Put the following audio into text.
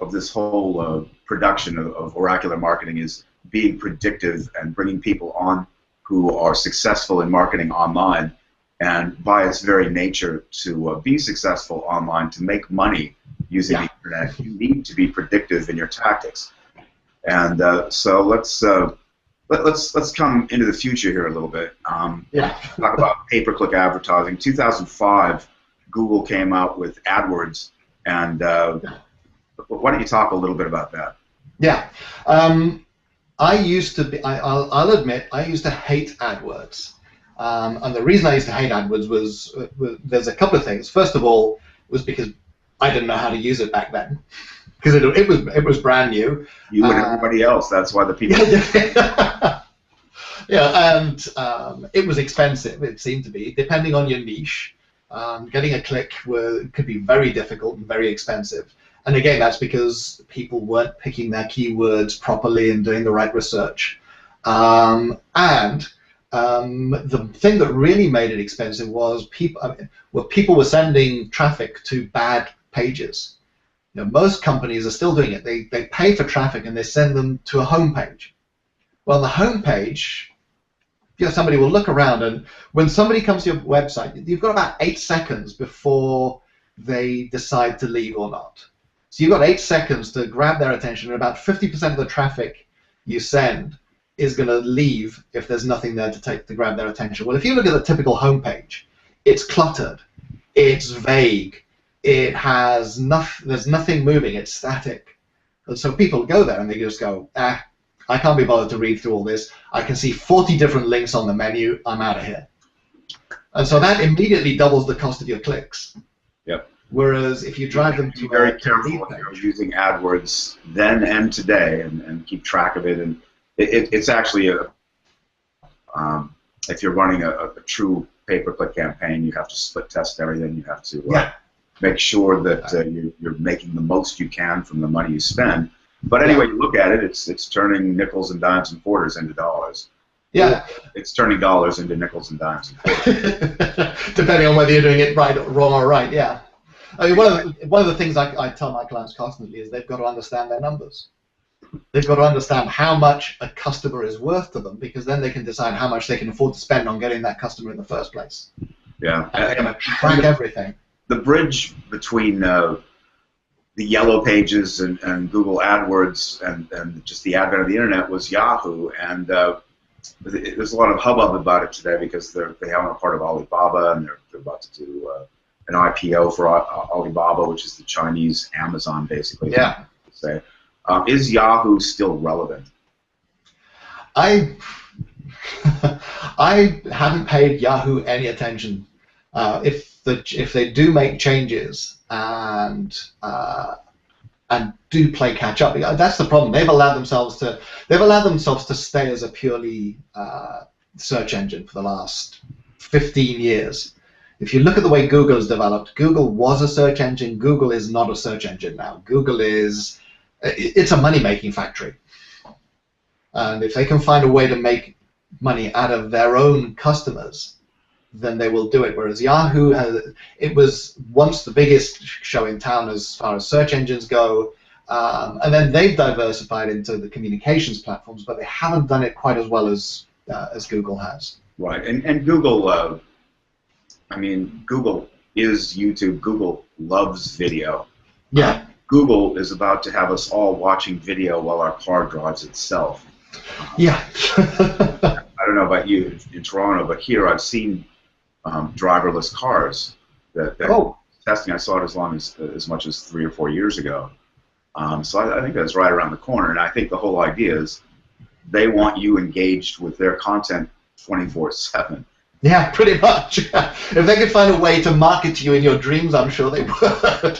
of this whole production of oracular marketing is being predictive and bringing people on who are successful in marketing online, and by its very nature to be successful online, to make money using the internet, you need to be predictive in your tactics. And so let's come into the future here a little bit. Talk about pay-per-click advertising. 2005, Google came out with Adwords, and why don't you talk a little bit about that? Yeah. I used to be, I'll admit, I used to hate AdWords. And the reason I used to hate AdWords was there's a couple of things. First of all, was because I didn't know how to use it back then. Because it was brand new. You and everybody else, that's why the people... and it was expensive, it seemed to be, depending on your niche. Getting a click could be very difficult and very expensive. And again, that's because people weren't picking their keywords properly and doing the right research. The thing that really made it expensive was people were sending traffic to bad pages. You know, most companies are still doing it. They pay for traffic and they send them to a home page. Well, the home page, somebody will look around, and when somebody comes to your website, you've got about 8 seconds before they decide to leave or not. So you've got 8 seconds to grab their attention, and about 50% of the traffic you send is going to leave if there's nothing there to grab their attention. Well, if you look at the typical homepage, it's cluttered, it's vague, it has there's nothing moving, it's static. And so people go there and they just go, I can't be bothered to read through all this. I can see 40 different links on the menu, I'm out of here. And so that immediately doubles the cost of your clicks. Yep. Whereas if you drive them to be very careful if you're using AdWords then and today, and keep track of it. And it's actually if you're running a true pay-per-click campaign, you have to split test everything. You have to make sure that you're making the most you can from the money you spend. But anyway, you look at it, it's turning nickels and dimes and quarters into dollars. Yeah. It's turning dollars into nickels and dimes and quarters. Depending on whether you're doing it right, wrong, or right. Yeah. I mean, one of the things I tell my clients constantly is they've got to understand their numbers. They've got to understand how much a customer is worth to them, because then they can decide how much they can afford to spend on getting that customer in the first place. Yeah. And they're going to track everything. The bridge between the Yellow Pages and Google AdWords and just the advent of the internet was Yahoo, and there's a lot of hubbub about it today because they have a part of Alibaba, and they're about to do an IPO for Alibaba, which is the Chinese Amazon, basically. Yeah. Say, is Yahoo still relevant? I haven't paid Yahoo any attention. If they do make changes and do play catch up, that's the problem. They've allowed themselves to stay as a purely search engine for the last 15 years. If you look at the way Google has developed, Google was a search engine. Google is not a search engine now. Google it's a money-making factory. And if they can find a way to make money out of their own customers, then they will do it. Whereas Yahoo it was once the biggest show in town as far as search engines go, and then they've diversified into the communications platforms, but they haven't done it quite as well as Google has. Right, and Google, I mean, Google is YouTube. Google loves video. Yeah. Google is about to have us all watching video while our car drives itself. Yeah. I don't know about you in Toronto, but here I've seen driverless cars that testing. I saw it as much as 3 or 4 years ago. So I think that's right around the corner, and I think the whole idea is they want you engaged with their content 24/7. Yeah, pretty much. If they could find a way to market to you in your dreams, I'm sure they would.